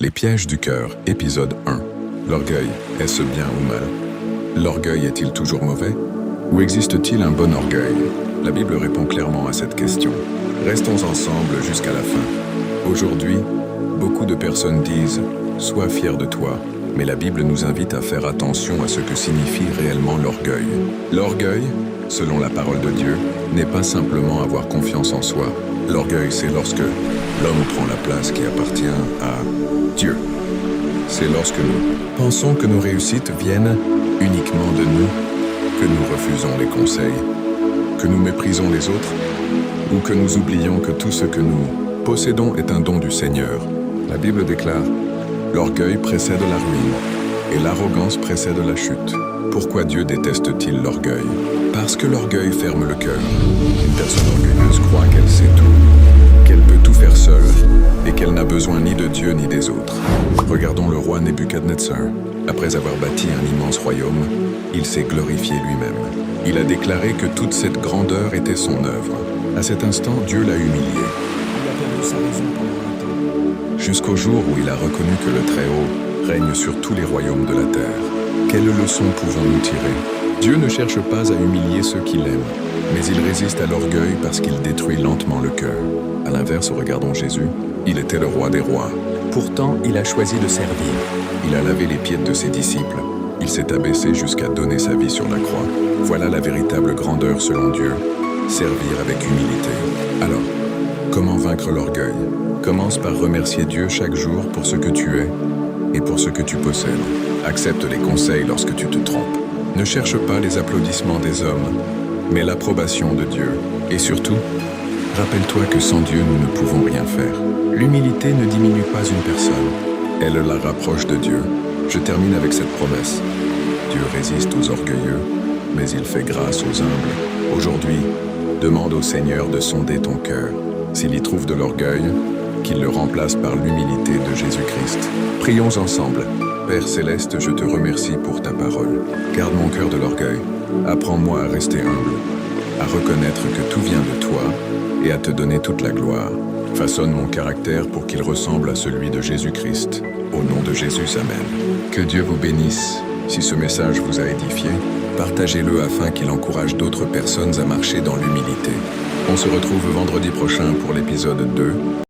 Les pièges du cœur, épisode 1. L'orgueil, est-ce bien ou mal? L'orgueil est-il toujours mauvais? Ou existe-t-il un bon orgueil? La Bible répond clairement à cette question. Restons ensemble jusqu'à la fin. Aujourd'hui, beaucoup de personnes disent « Sois fier de toi », mais la Bible nous invite à faire attention à ce que signifie réellement l'orgueil. L'orgueil, selon la parole de Dieu, n'est pas simplement avoir confiance en soi. L'orgueil, c'est lorsque l'homme prend la place qui appartient à Dieu. C'est lorsque nous pensons que nos réussites viennent uniquement de nous, que nous refusons les conseils, que nous méprisons les autres, ou que nous oublions que tout ce que nous possédons est un don du Seigneur. La Bible déclare « L'orgueil précède la ruine, et l'arrogance précède la chute ». Pourquoi Dieu déteste-t-il l'orgueil? Parce que l'orgueil ferme le cœur. Une personne orgueilleuse croit qu'elle sait tout, qu'elle peut tout faire seule, et qu'elle n'a besoin ni de Dieu ni des autres. Regardons le roi Nebuchadnezzar. Après avoir bâti un immense royaume, il s'est glorifié lui-même. Il a déclaré que toute cette grandeur était son œuvre. À cet instant, Dieu l'a humilié. Il a perdu sa raison pendant un temps. Jusqu'au jour où il a reconnu que le Très-Haut règne sur tous les royaumes de la terre. Quelle leçon pouvons-nous tirer? Dieu ne cherche pas à humilier ceux qu'il aime, mais il résiste à l'orgueil parce qu'il détruit lentement le cœur. À l'inverse, regardons Jésus. Il était le roi des rois. Pourtant, il a choisi de servir. Il a lavé les pieds de ses disciples. Il s'est abaissé jusqu'à donner sa vie sur la croix. Voilà la véritable grandeur selon Dieu. Servir avec humilité. Alors, comment vaincre l'orgueil? Commence par remercier Dieu chaque jour pour ce que tu es et pour ce que tu possèdes. Accepte les conseils lorsque tu te trompes. Ne cherche pas les applaudissements des hommes, mais l'approbation de Dieu. Et surtout, rappelle-toi que sans Dieu, nous ne pouvons rien faire. L'humilité ne diminue pas une personne. Elle la rapproche de Dieu. Je termine avec cette promesse. Dieu résiste aux orgueilleux, mais il fait grâce aux humbles. Aujourd'hui, demande au Seigneur de sonder ton cœur. S'il y trouve de l'orgueil, qu'il le remplace par l'humilité de Jésus-Christ. Prions ensemble. Père Céleste, je te remercie pour ta parole. Garde mon cœur de l'orgueil. Apprends-moi à rester humble, à reconnaître que tout vient de toi et à te donner toute la gloire. Façonne mon caractère pour qu'il ressemble à celui de Jésus-Christ. Au nom de Jésus, amen. Que Dieu vous bénisse. Si ce message vous a édifié, partagez-le afin qu'il encourage d'autres personnes à marcher dans l'humilité. On se retrouve vendredi prochain pour l'épisode 2.